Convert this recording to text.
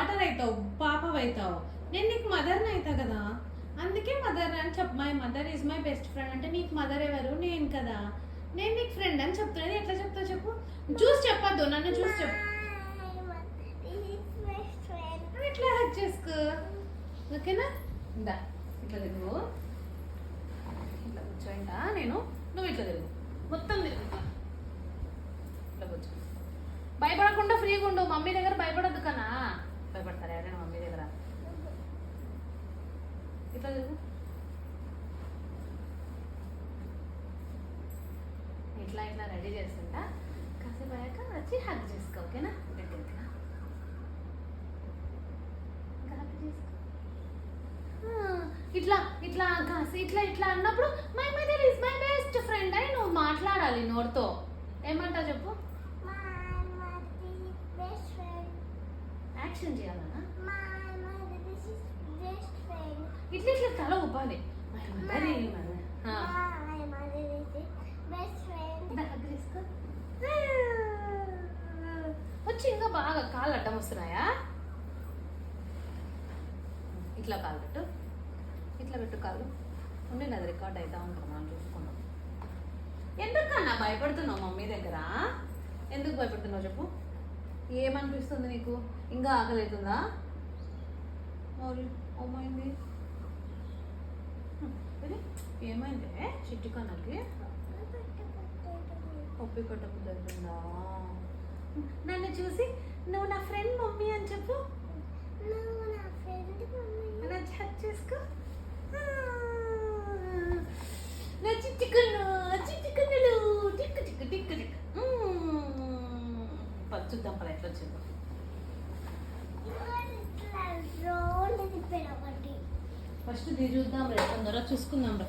Daughter అవుతావు, పాప అవుతావు, నేను నీకు మదర్ని అవుతా కదా. అందుకే మదర్ అని చెప్పు. My mother is my best friend అంటే నీకు మదర్ ఎవరు? నేను కదా. నేను నీకు ఫ్రెండ్ అని చెప్తున్నది. ఎట్లా చెప్తావు చెప్పు? చూసి చెప్పొద్దు, నన్ను చూసి చెప్పు. ఇట్లా హక్ చేసుకో, ఓకేనా? ఇందా ఇట్లా తిరుగు, ఇట్లా కూర్చోంట నేను, నువ్వు ఇట్లా తిరుగు, మొత్తం తిరుగుతా. ఇట్లా కూర్చో, భయపడకుండా ఫ్రీగా ఉండు. మమ్మీ దగ్గర భయపడద్దు కన్నా. భయపడతారా ఎవరైనా మమ్మీ దగ్గర? ఇట్లా తిరుగు, ఇట్లా ఇట్లా రెడీ చేస్తుంటా. కాసేపు అయ్యాక వచ్చి హగ్ చేసుకో, ఓకేనా? దగ్గరికి ఇట్లా ఇట్లా కాసి ఇట్లా ఇట్లా అన్నప్పుడు my mother is my best friend అని నువ్వు మాట్లాడాలి నోటితో. ఏమంటావు చెప్పు? యాక్షన్ చేయాలన్నా? ఇట్లా ఇట్లా తల ఊపాలి. మై మదర్ వచ్చి ఇంకా బాగా కాళ్ళు అడ్డం వస్తున్నాయా? ఇట్లా కాలు పెట్టు, ఇట్లా పెట్టు కాళ్ళు. ఉండి అది రికార్డ్ అవుతా ఉంటాం, మనం చూసుకున్నాం. ఎందుకన్నా భయపడుతున్నావు మమ్మీ దగ్గర? ఎందుకు భయపడుతున్నావు చెప్పు? ఏమనిపిస్తుంది నీకు? ఇంకా ఆకలి అవుతుందా? ఏమైంది? ఏమైందే చిట్టి కన్నకి? పప్పి కొట్టబుద్ధి అవుతుందా? నన్ను చూసి నువ్వు నా ఫ్రెండ్ మమ్మీ అని చెప్పు. హక్ చేసుకో. నా చిట్టి కన్ను, చిట్టి కన్నులు, టిక్కు టిక్కు టిక్కు టిక్కు. చూద్దాం పద ఎట్లా వచ్చిందో. ఫస్ట్ ఇది చూద్దాం రే, తొందరగా చూసుకుందాం రా.